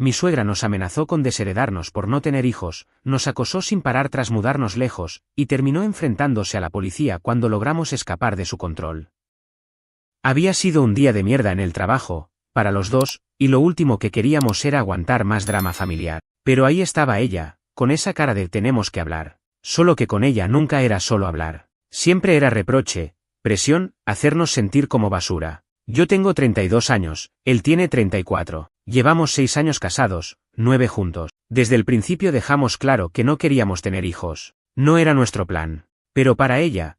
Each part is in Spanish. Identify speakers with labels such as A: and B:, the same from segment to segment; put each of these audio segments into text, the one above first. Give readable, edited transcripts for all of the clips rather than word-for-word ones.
A: Mi suegra nos amenazó con desheredarnos por no tener hijos, nos acosó sin parar tras mudarnos lejos, y terminó enfrentándose a la policía cuando logramos escapar de su control. Había sido un día de mierda en el trabajo, para los dos, y lo último que queríamos era aguantar más drama familiar. Pero ahí estaba ella, con esa cara de tenemos que hablar. Solo que con ella nunca era solo hablar. Siempre era reproche, presión, hacernos sentir como basura. Yo tengo 32 años, él tiene 34. Llevamos 6 años casados, 9 juntos. Desde el principio dejamos claro que no queríamos tener hijos. No era nuestro plan. Pero para ella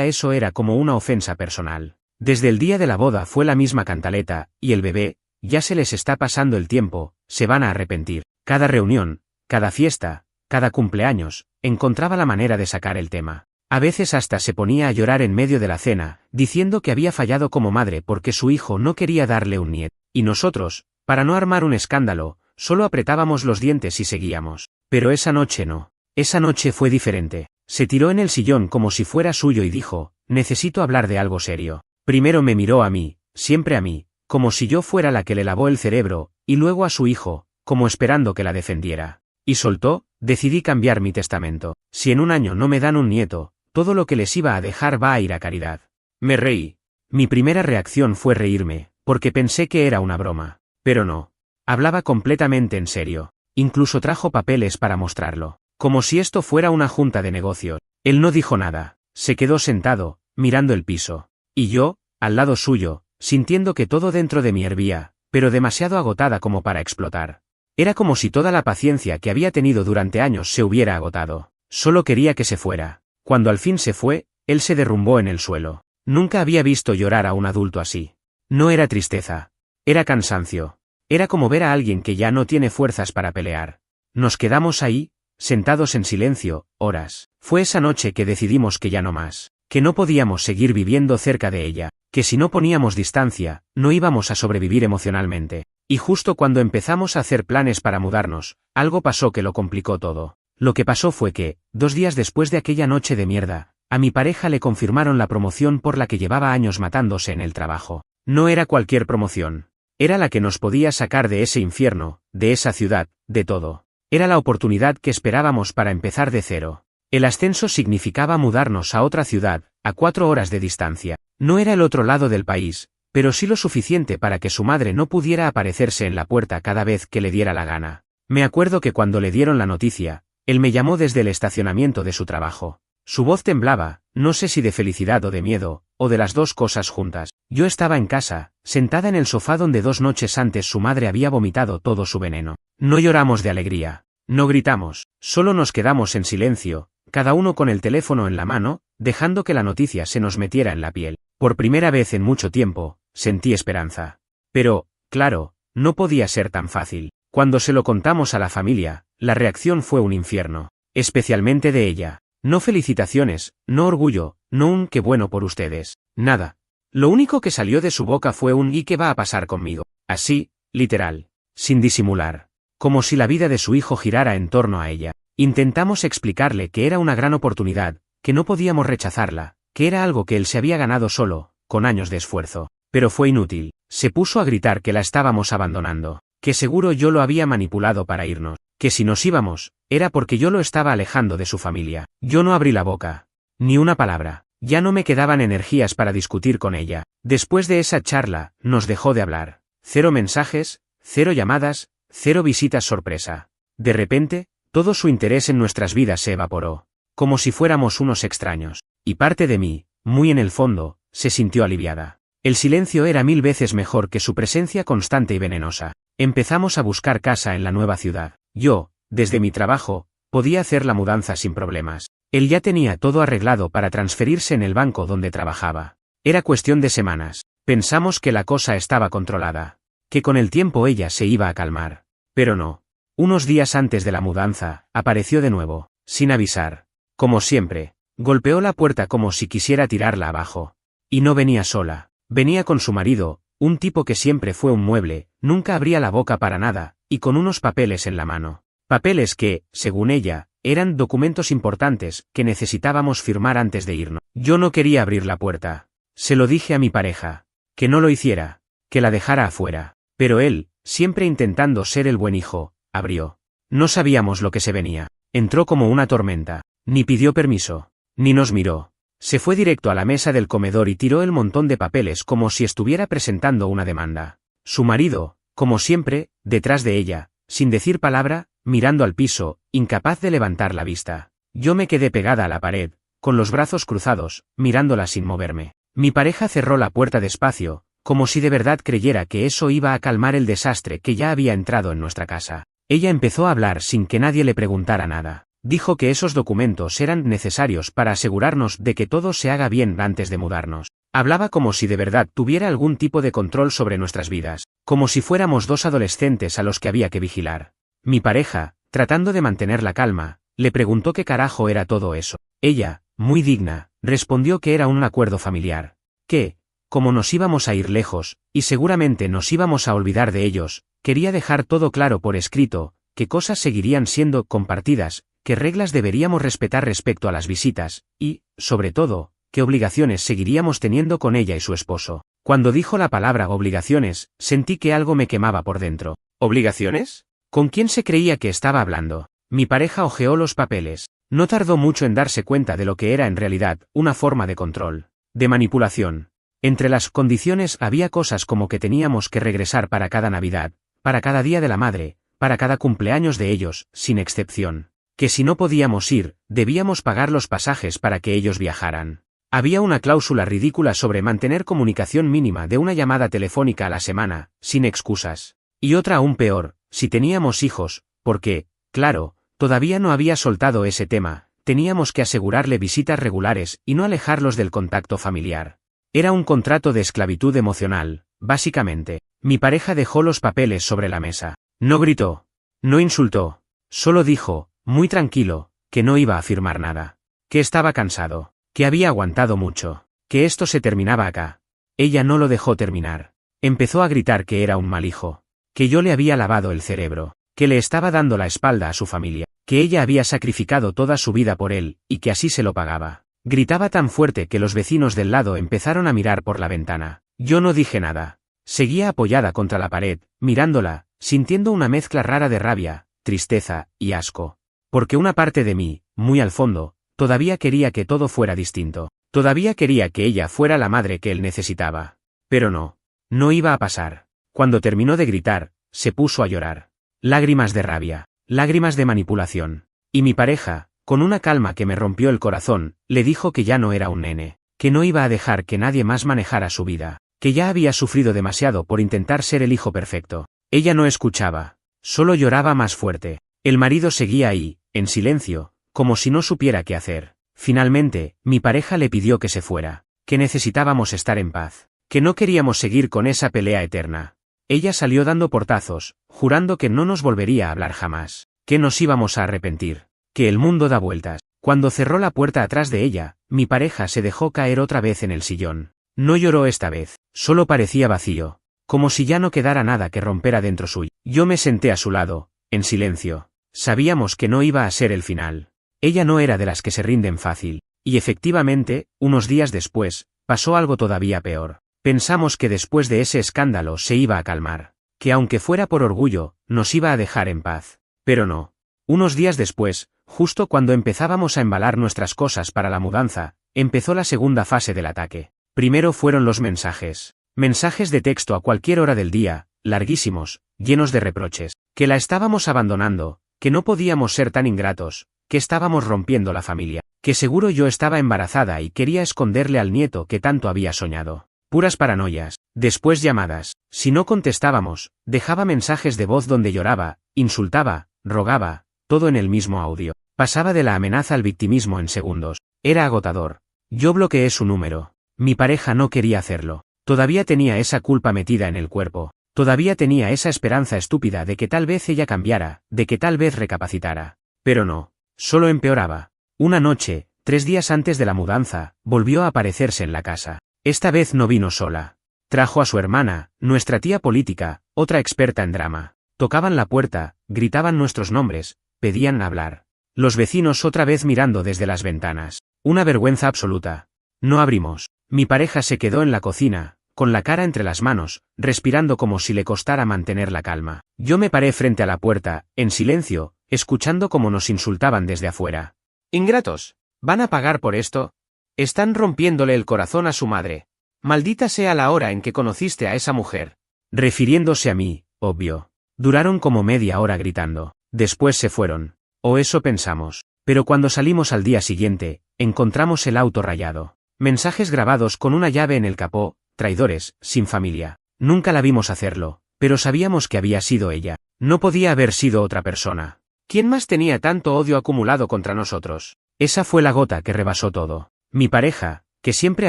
A: eso era como una ofensa personal. Desde el día de la boda fue la misma cantaleta, y el bebé, ya se les está pasando el tiempo, se van a arrepentir. Cada reunión, cada fiesta, cada cumpleaños, encontraba la manera de sacar el tema. A veces hasta se ponía a llorar en medio de la cena, diciendo que había fallado como madre porque su hijo no quería darle un nieto. Y nosotros, para no armar un escándalo, solo apretábamos los dientes y seguíamos. Pero esa noche no. Esa noche fue diferente. Se tiró en el sillón como si fuera suyo y dijo, necesito hablar de algo serio. Primero me miró a mí, siempre a mí, como si yo fuera la que le lavó el cerebro, y luego a su hijo, como esperando que la defendiera. Y soltó, decidí cambiar mi testamento. Si en un año no me dan un nieto, todo lo que les iba a dejar va a ir a caridad. Me reí. Mi primera reacción fue reírme, porque pensé que era una broma. Pero no. Hablaba completamente en serio. Incluso trajo papeles para mostrarlo. Como si esto fuera una junta de negocios. Él no dijo nada. Se quedó sentado, mirando el piso. Y yo, al lado suyo, sintiendo que todo dentro de mí hervía, pero demasiado agotada como para explotar. Era como si toda la paciencia que había tenido durante años se hubiera agotado. Solo quería que se fuera. Cuando al fin se fue, él se derrumbó en el suelo. Nunca había visto llorar a un adulto así. No era tristeza. Era cansancio. Era como ver a alguien que ya no tiene fuerzas para pelear. Nos quedamos ahí, sentados en silencio, horas. Fue esa noche que decidimos que ya no más. Que no podíamos seguir viviendo cerca de ella. Que si no poníamos distancia, no íbamos a sobrevivir emocionalmente. Y justo cuando empezamos a hacer planes para mudarnos, algo pasó que lo complicó todo. Lo que pasó fue que, 2 días después de aquella noche de mierda, a mi pareja le confirmaron la promoción por la que llevaba años matándose en el trabajo. No era cualquier promoción. Era la que nos podía sacar de ese infierno, de esa ciudad, de todo. Era la oportunidad que esperábamos para empezar de cero. El ascenso significaba mudarnos a otra ciudad, a 4 horas de distancia. No era el otro lado del país, pero sí lo suficiente para que su madre no pudiera aparecerse en la puerta cada vez que le diera la gana. Me acuerdo que cuando le dieron la noticia, él me llamó desde el estacionamiento de su trabajo. Su voz temblaba, no sé si de felicidad o de miedo, o de las dos cosas juntas. Yo estaba en casa, sentada en el sofá donde 2 noches antes su madre había vomitado todo su veneno. No lloramos de alegría. No gritamos. Solo nos quedamos en silencio, cada uno con el teléfono en la mano, dejando que la noticia se nos metiera en la piel. Por primera vez en mucho tiempo, sentí esperanza. Pero, claro, no podía ser tan fácil. Cuando se lo contamos a la familia, la reacción fue un infierno. Especialmente de ella. No felicitaciones, no orgullo, no un qué bueno por ustedes. Nada. Lo único que salió de su boca fue un ¿y qué va a pasar conmigo? Así, literal. Sin disimular. Como si la vida de su hijo girara en torno a ella. Intentamos explicarle que era una gran oportunidad, que no podíamos rechazarla, que era algo que él se había ganado solo, con años de esfuerzo. Pero fue inútil. Se puso a gritar que la estábamos abandonando, que seguro yo lo había manipulado para irnos, que si nos íbamos, era porque yo lo estaba alejando de su familia. Yo no abrí la boca. Ni una palabra. Ya no me quedaban energías para discutir con ella. Después de esa charla, nos dejó de hablar. 0 mensajes, 0 llamadas, 0 visitas sorpresa. De repente, todo su interés en nuestras vidas se evaporó. Como si fuéramos unos extraños. Y parte de mí, muy en el fondo, se sintió aliviada. El silencio era 1000 veces mejor que su presencia constante y venenosa. Empezamos a buscar casa en la nueva ciudad. Yo, desde mi trabajo, podía hacer la mudanza sin problemas. Él ya tenía todo arreglado para transferirse en el banco donde trabajaba. Era cuestión de semanas. Pensamos que la cosa estaba controlada. Que con el tiempo ella se iba a calmar. Pero no. Unos días antes de la mudanza, apareció de nuevo, sin avisar. Como siempre, golpeó la puerta como si quisiera tirarla abajo. Y no venía sola. Venía con su marido, un tipo que siempre fue un mueble, nunca abría la boca para nada, y con unos papeles en la mano. Papeles que, según ella, eran documentos importantes que necesitábamos firmar antes de irnos. Yo no quería abrir la puerta. Se lo dije a mi pareja. Que no lo hiciera. Que la dejara afuera. Pero él, siempre intentando ser el buen hijo, abrió. No sabíamos lo que se venía. Entró como una tormenta. Ni pidió permiso. Ni nos miró. Se fue directo a la mesa del comedor y tiró el montón de papeles como si estuviera presentando una demanda. Su marido, como siempre, detrás de ella, sin decir palabra, mirando al piso, incapaz de levantar la vista. Yo me quedé pegada a la pared, con los brazos cruzados, mirándola sin moverme. Mi pareja cerró la puerta despacio, como si de verdad creyera que eso iba a calmar el desastre que ya había entrado en nuestra casa. Ella empezó a hablar sin que nadie le preguntara nada. Dijo que esos documentos eran necesarios para asegurarnos de que todo se haga bien antes de mudarnos. Hablaba como si de verdad tuviera algún tipo de control sobre nuestras vidas, como si fuéramos dos adolescentes a los que había que vigilar. Mi pareja, tratando de mantener la calma, le preguntó qué carajo era todo eso. Ella, muy digna, respondió que era un acuerdo familiar. Que, como nos íbamos a ir lejos, y seguramente nos íbamos a olvidar de ellos, quería dejar todo claro por escrito, qué cosas seguirían siendo compartidas, qué reglas deberíamos respetar respecto a las visitas, y, sobre todo, qué obligaciones seguiríamos teniendo con ella y su esposo. Cuando dijo la palabra obligaciones, sentí que algo me quemaba por dentro. ¿Obligaciones? ¿Con quién se creía que estaba hablando? Mi pareja hojeó los papeles. No tardó mucho en darse cuenta de lo que era en realidad una forma de control, de manipulación. Entre las condiciones había cosas como que teníamos que regresar para cada Navidad, para cada Día de la Madre, para cada cumpleaños de ellos, sin excepción. Que si no podíamos ir, debíamos pagar los pasajes para que ellos viajaran. Había una cláusula ridícula sobre mantener comunicación mínima de una llamada telefónica a la semana, sin excusas. Y otra aún peor, si teníamos hijos, porque, claro, todavía no había soltado ese tema, teníamos que asegurarle visitas regulares y no alejarlos del contacto familiar. Era un contrato de esclavitud emocional, básicamente. Mi pareja dejó los papeles sobre la mesa. No gritó. No insultó. Solo dijo, muy tranquilo, que no iba a firmar nada. Que estaba cansado. Que había aguantado mucho. Que esto se terminaba acá. Ella no lo dejó terminar. Empezó a gritar que era un mal hijo. Que yo le había lavado el cerebro. Que le estaba dando la espalda a su familia. Que ella había sacrificado toda su vida por él, y que así se lo pagaba. Gritaba tan fuerte que los vecinos del lado empezaron a mirar por la ventana. Yo no dije nada. Seguía apoyada contra la pared, mirándola, sintiendo una mezcla rara de rabia, tristeza y asco. Porque una parte de mí, muy al fondo, todavía quería que todo fuera distinto. Todavía quería que ella fuera la madre que él necesitaba. Pero no. No iba a pasar. Cuando terminó de gritar, se puso a llorar. Lágrimas de rabia. Lágrimas de manipulación. Y mi pareja, con una calma que me rompió el corazón, le dijo que ya no era un nene. Que no iba a dejar que nadie más manejara su vida. Que ya había sufrido demasiado por intentar ser el hijo perfecto. Ella no escuchaba. Solo lloraba más fuerte. El marido seguía ahí, en silencio, como si no supiera qué hacer. Finalmente, mi pareja le pidió que se fuera. Que necesitábamos estar en paz. Que no queríamos seguir con esa pelea eterna. Ella salió dando portazos, jurando que no nos volvería a hablar jamás. Que nos íbamos a arrepentir. Que el mundo da vueltas. Cuando cerró la puerta atrás de ella, mi pareja se dejó caer otra vez en el sillón. No lloró esta vez, solo parecía vacío, como si ya no quedara nada que rompera dentro suyo. Yo me senté a su lado, en silencio. Sabíamos que no iba a ser el final. Ella no era de las que se rinden fácil. Y efectivamente, unos días después, pasó algo todavía peor. Pensamos que después de ese escándalo se iba a calmar. Que aunque fuera por orgullo, nos iba a dejar en paz. Pero no. Unos días después, justo cuando empezábamos a embalar nuestras cosas para la mudanza, empezó la segunda fase del ataque. Primero fueron los mensajes. Mensajes de texto a cualquier hora del día, larguísimos, llenos de reproches. Que la estábamos abandonando, que no podíamos ser tan ingratos, que estábamos rompiendo la familia. Que seguro yo estaba embarazada y quería esconderle al nieto que tanto había soñado. Puras paranoias. Después llamadas. Si no contestábamos, dejaba mensajes de voz donde lloraba, insultaba, rogaba, todo en el mismo audio. Pasaba de la amenaza al victimismo en segundos. Era agotador. Yo bloqueé su número. Mi pareja no quería hacerlo. Todavía tenía esa culpa metida en el cuerpo. Todavía tenía esa esperanza estúpida de que tal vez ella cambiara, de que tal vez recapacitara. Pero no. Solo empeoraba. Una noche, 3 días antes de la mudanza, volvió a aparecerse en la casa. Esta vez no vino sola. Trajo a su hermana, nuestra tía política, otra experta en drama. Tocaban la puerta, gritaban nuestros nombres, pedían hablar. Los vecinos otra vez mirando desde las ventanas. Una vergüenza absoluta. No abrimos. Mi pareja se quedó en la cocina, con la cara entre las manos, respirando como si le costara mantener la calma. Yo me paré frente a la puerta, en silencio, escuchando cómo nos insultaban desde afuera. «Ingratos, ¿van a pagar por esto? Están rompiéndole el corazón a su madre. Maldita sea la hora en que conociste a esa mujer». Refiriéndose a mí, obvio. Duraron como media hora gritando. Después se fueron. O eso pensamos. Pero cuando salimos al día siguiente, encontramos el auto rayado. Mensajes grabados con una llave en el capó: traidores, sin familia. Nunca la vimos hacerlo, pero sabíamos que había sido ella. No podía haber sido otra persona. ¿Quién más tenía tanto odio acumulado contra nosotros? Esa fue la gota que rebasó todo. Mi pareja, que siempre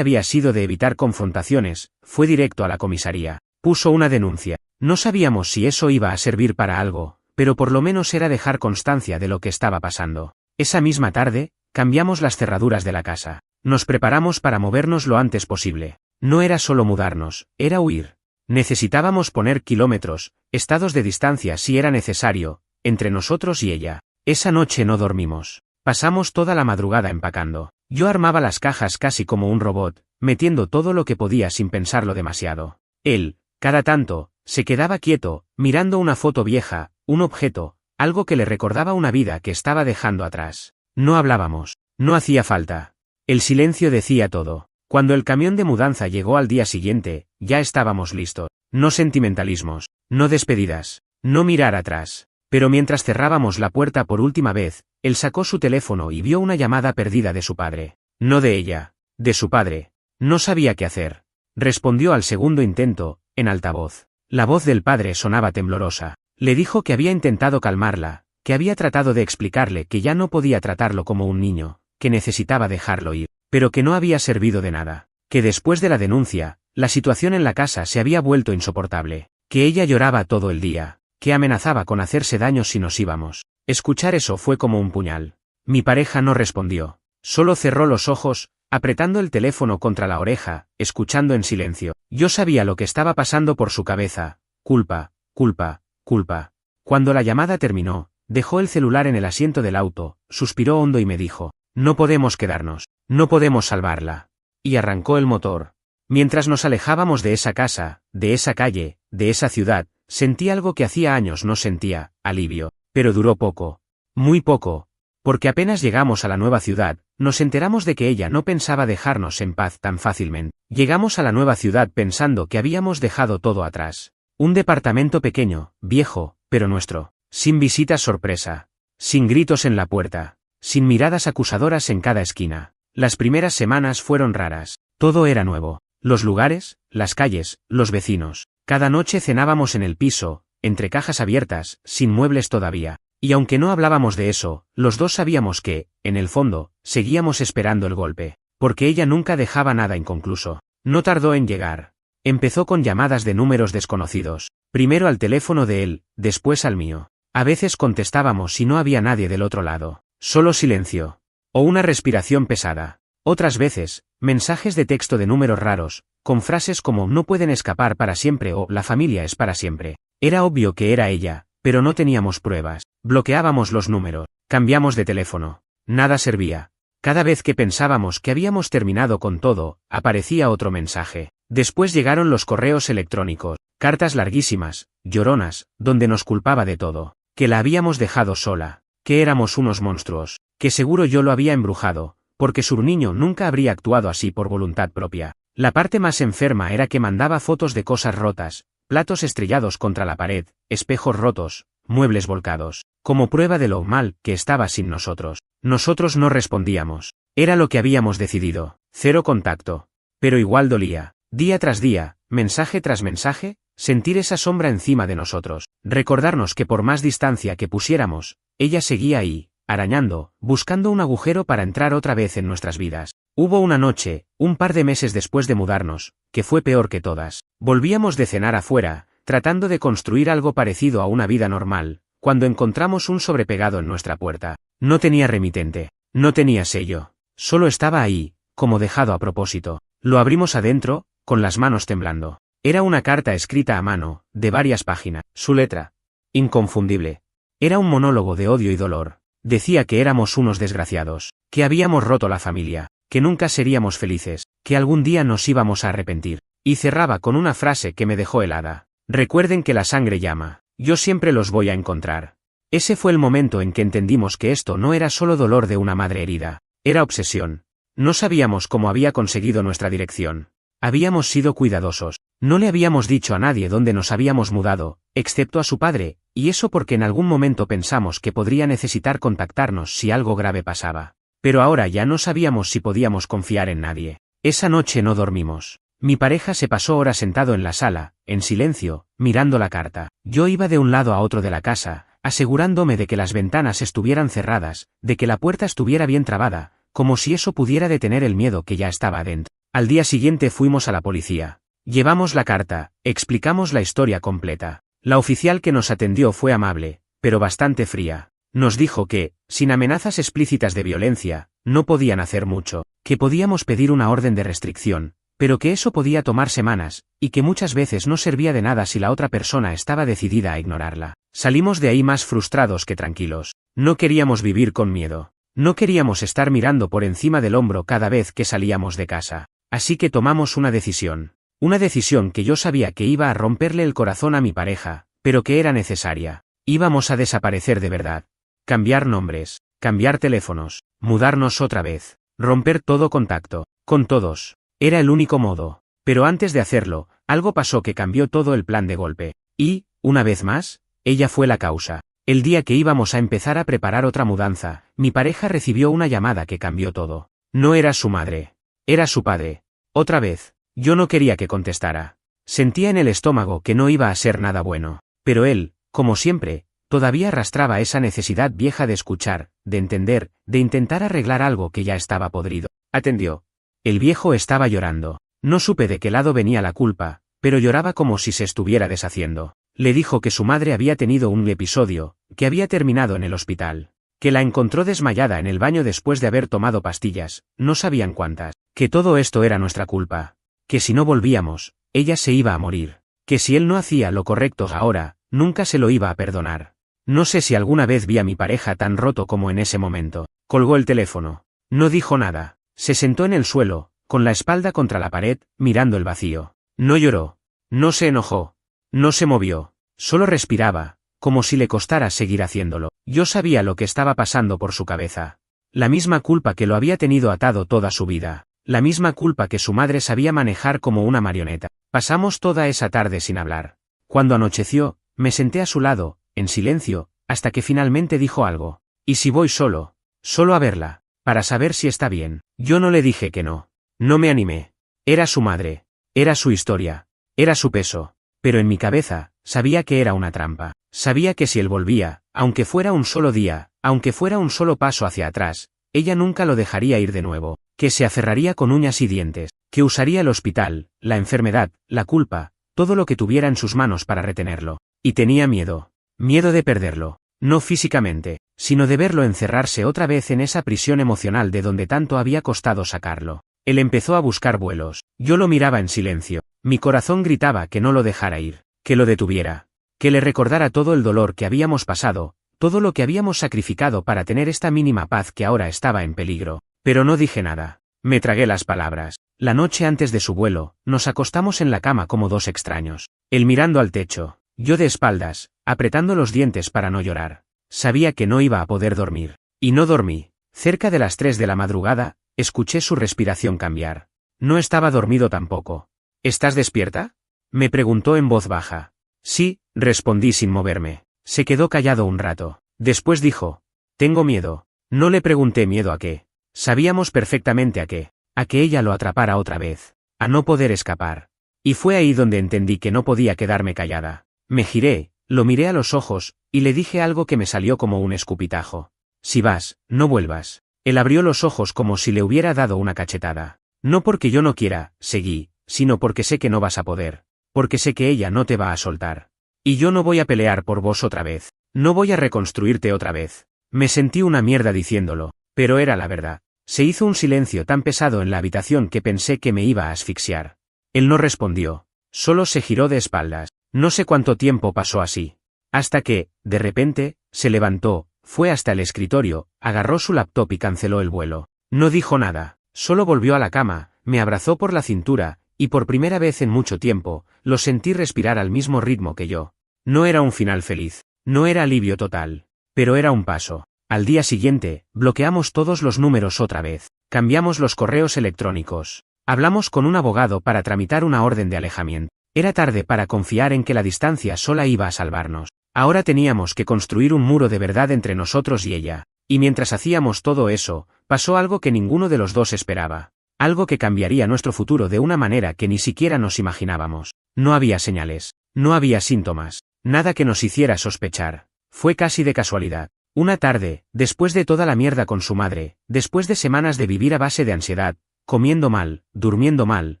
A: había sido de evitar confrontaciones, fue directo a la comisaría. Puso una denuncia. No sabíamos si eso iba a servir para algo, pero por lo menos era dejar constancia de lo que estaba pasando. Esa misma tarde, cambiamos las cerraduras de la casa. Nos preparamos para movernos lo antes posible. No era solo mudarnos, era huir. Necesitábamos poner kilómetros, estados de distancia si era necesario, entre nosotros y ella. Esa noche no dormimos. Pasamos toda la madrugada empacando. Yo armaba las cajas casi como un robot, metiendo todo lo que podía sin pensarlo demasiado. Él, cada tanto, se quedaba quieto, mirando una foto vieja, un objeto, algo que le recordaba una vida que estaba dejando atrás. No hablábamos. No hacía falta. El silencio decía todo. Cuando el camión de mudanza llegó al día siguiente, ya estábamos listos. No sentimentalismos, no despedidas, no mirar atrás. Pero mientras cerrábamos la puerta por última vez, él sacó su teléfono y vio una llamada perdida de su padre. No de ella, de su padre. No sabía qué hacer. Respondió al segundo intento, en altavoz. La voz del padre sonaba temblorosa. Le dijo que había intentado calmarla, que había tratado de explicarle que ya no podía tratarlo como un niño, que necesitaba dejarlo ir, pero que no había servido de nada, que después de la denuncia, la situación en la casa se había vuelto insoportable, que ella lloraba todo el día, que amenazaba con hacerse daño si nos íbamos. Escuchar eso fue como un puñal. Mi pareja no respondió, solo cerró los ojos, apretando el teléfono contra la oreja, escuchando en silencio. Yo sabía lo que estaba pasando por su cabeza. Culpa, culpa, culpa. Cuando la llamada terminó, dejó el celular en el asiento del auto, suspiró hondo y me dijo: no podemos quedarnos, no podemos salvarla. Y arrancó el motor. Mientras nos alejábamos de esa casa, de esa calle, de esa ciudad, sentí algo que hacía años no sentía: alivio. Pero duró poco. Muy poco. Porque apenas llegamos a la nueva ciudad, nos enteramos de que ella no pensaba dejarnos en paz tan fácilmente. Llegamos a la nueva ciudad pensando que habíamos dejado todo atrás. Un departamento pequeño, viejo, pero nuestro. Sin visitas sorpresa. Sin gritos en la puerta. Sin miradas acusadoras en cada esquina. Las primeras semanas fueron raras. Todo era nuevo. Los lugares, las calles, los vecinos. Cada noche cenábamos en el piso, entre cajas abiertas, sin muebles todavía. Y aunque no hablábamos de eso, los dos sabíamos que, en el fondo, seguíamos esperando el golpe. Porque ella nunca dejaba nada inconcluso. No tardó en llegar. Empezó con llamadas de números desconocidos. Primero al teléfono de él, después al mío. A veces contestábamos y no había nadie del otro lado. Solo silencio. O una respiración pesada. Otras veces, mensajes de texto de números raros, con frases como "no pueden escapar para siempre" o "la familia es para siempre". Era obvio que era ella, pero no teníamos pruebas. Bloqueábamos los números. Cambiamos de teléfono. Nada servía. Cada vez que pensábamos que habíamos terminado con todo, aparecía otro mensaje. Después llegaron los correos electrónicos, cartas larguísimas, lloronas, donde nos culpaba de todo. Que la habíamos dejado sola. Que éramos unos monstruos. Que seguro yo lo había embrujado, porque su niño nunca habría actuado así por voluntad propia. La parte más enferma era que mandaba fotos de cosas rotas, platos estrellados contra la pared, espejos rotos, muebles volcados, como prueba de lo mal que estaba sin nosotros. Nosotros no respondíamos. Era lo que habíamos decidido. Cero contacto. Pero igual dolía. Día tras día, mensaje tras mensaje, sentir esa sombra encima de nosotros. Recordarnos que por más distancia que pusiéramos, ella seguía ahí, arañando, buscando un agujero para entrar otra vez en nuestras vidas. Hubo una noche, un par de meses después de mudarnos, que fue peor que todas. Volvíamos de cenar afuera, tratando de construir algo parecido a una vida normal, cuando encontramos un sobrepegado en nuestra puerta. No tenía remitente, no tenía sello, solo estaba ahí, como dejado a propósito. Lo abrimos adentro, con las manos temblando. Era una carta escrita a mano, de varias páginas. Su letra, inconfundible. Era un monólogo de odio y dolor. Decía que éramos unos desgraciados, que habíamos roto la familia, que nunca seríamos felices, que algún día nos íbamos a arrepentir. Y cerraba con una frase que me dejó helada. Recuerden que la sangre llama. Yo siempre los voy a encontrar. Ese fue el momento en que entendimos que esto no era solo dolor de una madre herida. Era obsesión. No sabíamos cómo había conseguido nuestra dirección. Habíamos sido cuidadosos. No le habíamos dicho a nadie dónde nos habíamos mudado, excepto a su padre, y eso porque en algún momento pensamos que podría necesitar contactarnos si algo grave pasaba. Pero ahora ya no sabíamos si podíamos confiar en nadie. Esa noche no dormimos. Mi pareja se pasó horas sentado en la sala, en silencio, mirando la carta. Yo iba de un lado a otro de la casa, asegurándome de que las ventanas estuvieran cerradas, de que la puerta estuviera bien trabada, como si eso pudiera detener el miedo que ya estaba adentro. Al día siguiente fuimos a la policía. Llevamos la carta, explicamos la historia completa. La oficial que nos atendió fue amable, pero bastante fría. Nos dijo que, sin amenazas explícitas de violencia, no podían hacer mucho, que podíamos pedir una orden de restricción, pero que eso podía tomar semanas, y que muchas veces no servía de nada si la otra persona estaba decidida a ignorarla. Salimos de ahí más frustrados que tranquilos. No queríamos vivir con miedo. No queríamos estar mirando por encima del hombro cada vez que salíamos de casa. Así que tomamos una decisión. Una decisión que yo sabía que iba a romperle el corazón a mi pareja, pero que era necesaria. Íbamos a desaparecer de verdad. Cambiar nombres, cambiar teléfonos, mudarnos otra vez, romper todo contacto, con todos. Era el único modo. Pero antes de hacerlo, algo pasó que cambió todo el plan de golpe. Y, una vez más, ella fue la causa. El día que íbamos a empezar a preparar otra mudanza, mi pareja recibió una llamada que cambió todo. No era su madre. Era su padre. Otra vez. Yo no quería que contestara. Sentía en el estómago que no iba a ser nada bueno. Pero él, como siempre, todavía arrastraba esa necesidad vieja de escuchar, de entender, de intentar arreglar algo que ya estaba podrido. Atendió. El viejo estaba llorando. No supe de qué lado venía la culpa, pero lloraba como si se estuviera deshaciendo. Le dijo que su madre había tenido un episodio, que había terminado en el hospital, que la encontró desmayada en el baño después de haber tomado pastillas, no sabían cuántas, que todo esto era nuestra culpa, que si no volvíamos, ella se iba a morir, que si él no hacía lo correcto ahora, nunca se lo iba a perdonar. No sé si alguna vez vi a mi pareja tan roto como en ese momento. Colgó el teléfono. No dijo nada. Se sentó en el suelo, con la espalda contra la pared, mirando el vacío. No lloró. No se enojó. No se movió. Solo respiraba, como si le costara seguir haciéndolo. Yo sabía lo que estaba pasando por su cabeza. La misma culpa que lo había tenido atado toda su vida. La misma culpa que su madre sabía manejar como una marioneta. Pasamos toda esa tarde sin hablar. Cuando anocheció, me senté a su lado, en silencio, hasta que finalmente dijo algo. ¿Y si voy solo? Solo a verla, para saber si está bien. Yo no le dije que no. No me animé. Era su madre. Era su historia. Era su peso. Pero en mi cabeza, sabía que era una trampa. Sabía que si él volvía, aunque fuera un solo día, aunque fuera un solo paso hacia atrás, ella nunca lo dejaría ir de nuevo, que se aferraría con uñas y dientes, que usaría el hospital, la enfermedad, la culpa, todo lo que tuviera en sus manos para retenerlo. Y tenía miedo. Miedo de perderlo. No físicamente, sino de verlo encerrarse otra vez en esa prisión emocional de donde tanto había costado sacarlo. Él empezó a buscar vuelos. Yo lo miraba en silencio. Mi corazón gritaba que no lo dejara ir, que lo detuviera, que le recordara todo el dolor que habíamos pasado, todo lo que habíamos sacrificado para tener esta mínima paz que ahora estaba en peligro. Pero no dije nada. Me tragué las palabras. La noche antes de su vuelo, nos acostamos en la cama como dos extraños. Él mirando al techo, yo de espaldas, apretando los dientes para no llorar. Sabía que no iba a poder dormir. Y no dormí. Cerca de las 3 de la madrugada, escuché su respiración cambiar. No estaba dormido tampoco. ¿Estás despierta? Me preguntó en voz baja. Sí, respondí sin moverme. Se quedó callado un rato. Después dijo, tengo miedo. No le pregunté miedo a qué. Sabíamos perfectamente a qué. A que ella lo atrapara otra vez. A no poder escapar. Y fue ahí donde entendí que no podía quedarme callada. Me giré, lo miré a los ojos, y le dije algo que me salió como un escupitajo. Si vas, no vuelvas. Él abrió los ojos como si le hubiera dado una cachetada. No porque yo no quiera, seguí, sino porque sé que no vas a poder. Porque sé que ella no te va a soltar. Y yo no voy a pelear por vos otra vez. No voy a reconstruirte otra vez. Me sentí una mierda diciéndolo, pero era la verdad. Se hizo un silencio tan pesado en la habitación que pensé que me iba a asfixiar. Él no respondió. Solo se giró de espaldas. No sé cuánto tiempo pasó así. Hasta que, de repente, se levantó, fue hasta el escritorio, agarró su laptop y canceló el vuelo. No dijo nada, solo volvió a la cama, me abrazó por la cintura, y por primera vez en mucho tiempo, lo sentí respirar al mismo ritmo que yo. No era un final feliz, no era alivio total, pero era un paso. Al día siguiente, bloqueamos todos los números otra vez, cambiamos los correos electrónicos, hablamos con un abogado para tramitar una orden de alejamiento. Era tarde para confiar en que la distancia sola iba a salvarnos. Ahora teníamos que construir un muro de verdad entre nosotros y ella. Y mientras hacíamos todo eso, pasó algo que ninguno de los dos esperaba. Algo que cambiaría nuestro futuro de una manera que ni siquiera nos imaginábamos. No había señales, no había síntomas, nada que nos hiciera sospechar. Fue casi de casualidad. Una tarde, después de toda la mierda con su madre, después de semanas de vivir a base de ansiedad, comiendo mal, durmiendo mal,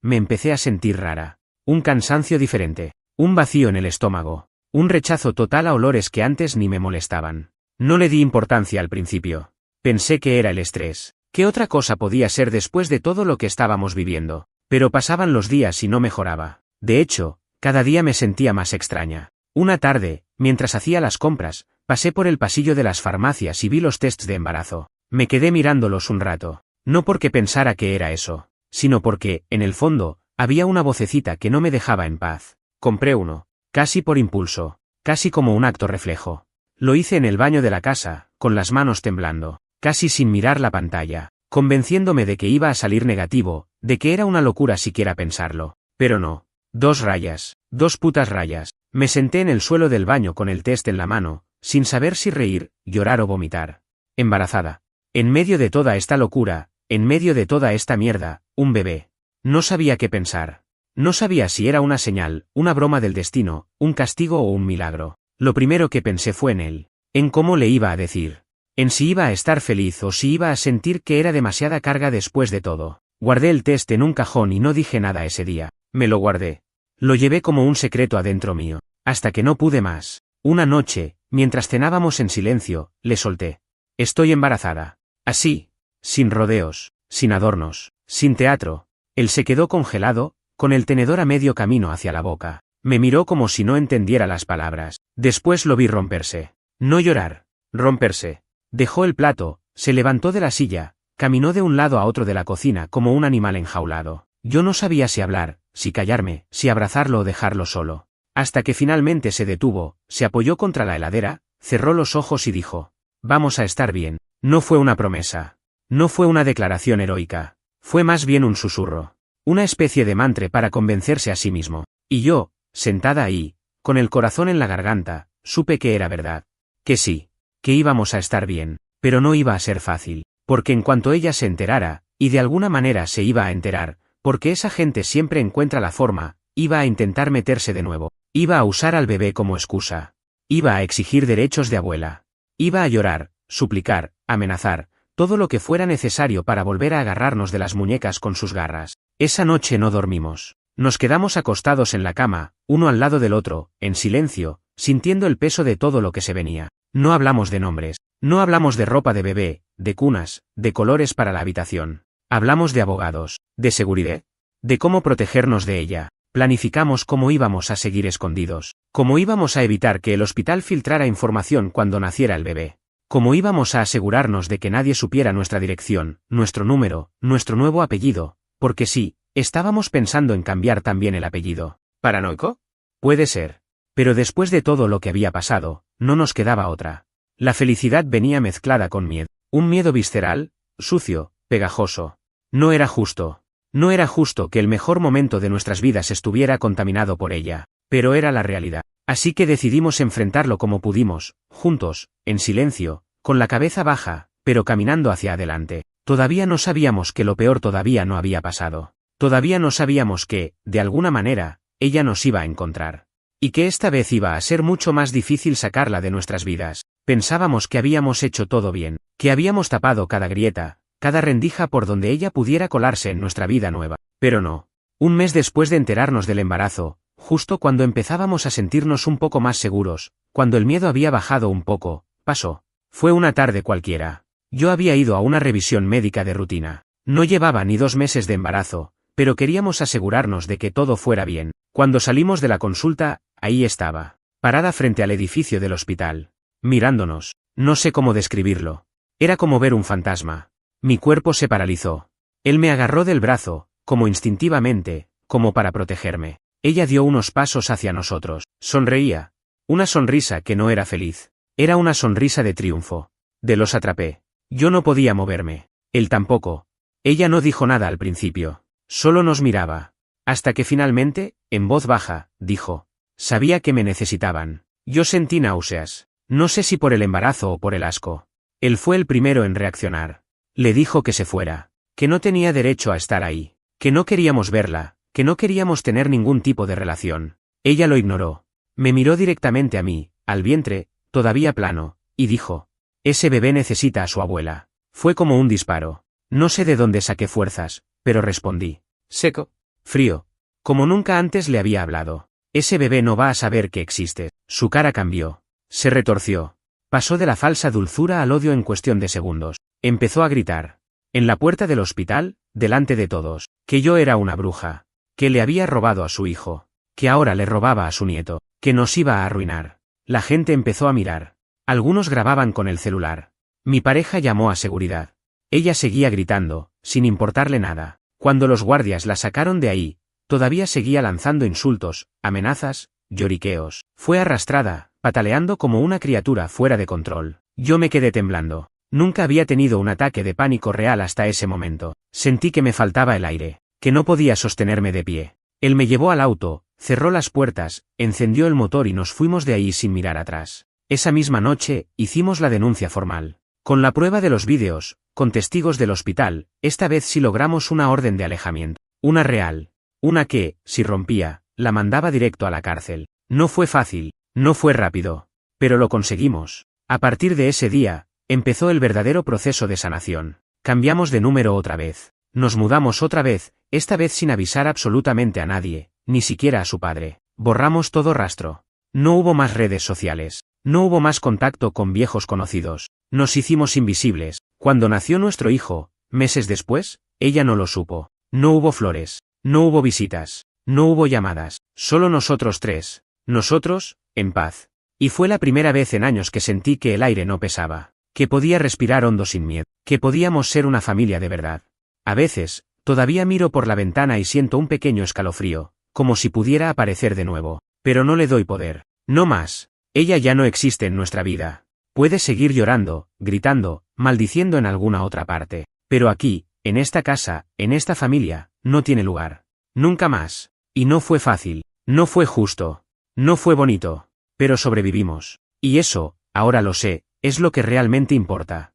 A: me empecé a sentir rara. Un cansancio diferente, un vacío en el estómago, un rechazo total a olores que antes ni me molestaban. No le di importancia al principio. Pensé que era el estrés. ¿Qué otra cosa podía ser después de todo lo que estábamos viviendo? Pero pasaban los días y no mejoraba. De hecho, cada día me sentía más extraña. Una tarde, mientras hacía las compras, pasé por el pasillo de las farmacias y vi los tests de embarazo. Me quedé mirándolos un rato. No porque pensara que era eso, sino porque, en el fondo, había una vocecita que no me dejaba en paz. Compré uno, casi por impulso, casi como un acto reflejo. Lo hice en el baño de la casa, con las manos temblando, casi sin mirar la pantalla, convenciéndome de que iba a salir negativo, de que era una locura siquiera pensarlo. Pero no. 2 rayas, 2 putas rayas. Me senté en el suelo del baño con el test en la mano, sin saber si reír, llorar o vomitar. Embarazada. En medio de toda esta locura, en medio de toda esta mierda, un bebé. No sabía qué pensar. No sabía si era una señal, una broma del destino, un castigo o un milagro. Lo primero que pensé fue en él. En cómo le iba a decir. En si iba a estar feliz o si iba a sentir que era demasiada carga después de todo. Guardé el test en un cajón y no dije nada ese día. Me lo guardé. Lo llevé como un secreto adentro mío. Hasta que no pude más. Una noche, mientras cenábamos en silencio, le solté. Estoy embarazada. Así. Sin rodeos, sin adornos, sin teatro. Él se quedó congelado, con el tenedor a medio camino hacia la boca. Me miró como si no entendiera las palabras. Después lo vi romperse. No llorar. Romperse. Dejó el plato, se levantó de la silla, caminó de un lado a otro de la cocina como un animal enjaulado. Yo no sabía si hablar, si callarme, si abrazarlo o dejarlo solo. Hasta que finalmente se detuvo, se apoyó contra la heladera, cerró los ojos y dijo: Vamos a estar bien. No fue una promesa. No fue una declaración heroica. Fue más bien un susurro. Una especie de mantra para convencerse a sí mismo. Y yo, sentada ahí, con el corazón en la garganta, supe que era verdad. Que sí. Que íbamos a estar bien. Pero no iba a ser fácil. Porque en cuanto ella se enterara, y de alguna manera se iba a enterar, porque esa gente siempre encuentra la forma, iba a intentar meterse de nuevo. Iba a usar al bebé como excusa. Iba a exigir derechos de abuela. Iba a llorar, suplicar, amenazar, todo lo que fuera necesario para volver a agarrarnos de las muñecas con sus garras. Esa noche no dormimos. Nos quedamos acostados en la cama, uno al lado del otro, en silencio, sintiendo el peso de todo lo que se venía. No hablamos de nombres, no hablamos de ropa de bebé, de cunas, de colores para la habitación. Hablamos de abogados, de seguridad, de cómo protegernos de ella. Planificamos cómo íbamos a seguir escondidos, cómo íbamos a evitar que el hospital filtrara información cuando naciera el bebé. Cómo íbamos a asegurarnos de que nadie supiera nuestra dirección, nuestro número, nuestro nuevo apellido, porque sí, estábamos pensando en cambiar también el apellido. ¿Paranoico? Puede ser. Pero después de todo lo que había pasado, no nos quedaba otra. La felicidad venía mezclada con miedo. Un miedo visceral, sucio, pegajoso. No era justo. No era justo que el mejor momento de nuestras vidas estuviera contaminado por ella, pero era la realidad. Así que decidimos enfrentarlo como pudimos, juntos, en silencio, con la cabeza baja, pero caminando hacia adelante. Todavía no sabíamos que lo peor todavía no había pasado. Todavía no sabíamos que, de alguna manera, ella nos iba a encontrar. Y que esta vez iba a ser mucho más difícil sacarla de nuestras vidas. Pensábamos que habíamos hecho todo bien, que habíamos tapado cada grieta, cada rendija por donde ella pudiera colarse en nuestra vida nueva. Pero no. Un mes después de enterarnos del embarazo, justo cuando empezábamos a sentirnos un poco más seguros, cuando el miedo había bajado un poco, pasó. Fue una tarde cualquiera. Yo había ido a una revisión médica de rutina. No llevaba ni 2 meses de embarazo, pero queríamos asegurarnos de que todo fuera bien. Cuando salimos de la consulta, ahí estaba, parada frente al edificio del hospital, mirándonos. No sé cómo describirlo. Era como ver un fantasma. Mi cuerpo se paralizó. Él me agarró del brazo, como instintivamente, como para protegerme. Ella dio unos pasos hacia nosotros. Sonreía. Una sonrisa que no era feliz. Era una sonrisa de triunfo. Los atrapé. Yo no podía moverme. Él tampoco. Ella no dijo nada al principio. Solo nos miraba. Hasta que finalmente, en voz baja, dijo. Sabía que me necesitaban. Yo sentí náuseas. No sé si por el embarazo o por el asco. Él fue el primero en reaccionar. Le dijo que se fuera. Que no tenía derecho a estar ahí. Que no queríamos verla. Que no queríamos tener ningún tipo de relación. Ella lo ignoró. Me miró directamente a mí, al vientre, todavía plano, y dijo. Ese bebé necesita a su abuela. Fue como un disparo. No sé de dónde saqué fuerzas, pero respondí. Seco. Frío. Como nunca antes le había hablado. Ese bebé no va a saber que existe. Su cara cambió. Se retorció. Pasó de la falsa dulzura al odio en cuestión de segundos. Empezó a gritar. En la puerta del hospital, delante de todos, que yo era una bruja. Que le había robado a su hijo. Que ahora le robaba a su nieto. Que nos iba a arruinar. La gente empezó a mirar. Algunos grababan con el celular. Mi pareja llamó a seguridad. Ella seguía gritando, sin importarle nada. Cuando los guardias la sacaron de ahí, todavía seguía lanzando insultos, amenazas, lloriqueos. Fue arrastrada, pataleando como una criatura fuera de control. Yo me quedé temblando. Nunca había tenido un ataque de pánico real hasta ese momento. Sentí que me faltaba el aire, que no podía sostenerme de pie. Él me llevó al auto, cerró las puertas, encendió el motor y nos fuimos de ahí sin mirar atrás. Esa misma noche, hicimos la denuncia formal. Con la prueba de los vídeos, con testigos del hospital, esta vez sí logramos una orden de alejamiento. Una real. Una que, si rompía, la mandaba directo a la cárcel. No fue fácil, no fue rápido. Pero lo conseguimos. A partir de ese día, empezó el verdadero proceso de sanación. Cambiamos de número otra vez. Nos mudamos otra vez, esta vez sin avisar absolutamente a nadie, ni siquiera a su padre. Borramos todo rastro. No hubo más redes sociales. No hubo más contacto con viejos conocidos. Nos hicimos invisibles. Cuando nació nuestro hijo, meses después, ella no lo supo. No hubo flores. No hubo visitas. No hubo llamadas. Solo nosotros tres. Nosotros, en paz. Y fue la primera vez en años que sentí que el aire no pesaba. Que podía respirar hondo sin miedo. Que podíamos ser una familia de verdad. A veces, todavía miro por la ventana y siento un pequeño escalofrío, como si pudiera aparecer de nuevo. Pero no le doy poder. No más. Ella ya no existe en nuestra vida. Puede seguir llorando, gritando, maldiciendo en alguna otra parte. Pero aquí, en esta casa, en esta familia, no tiene lugar. Nunca más. Y no fue fácil. No fue justo. No fue bonito. Pero sobrevivimos. Y eso, ahora lo sé, es lo que realmente importa.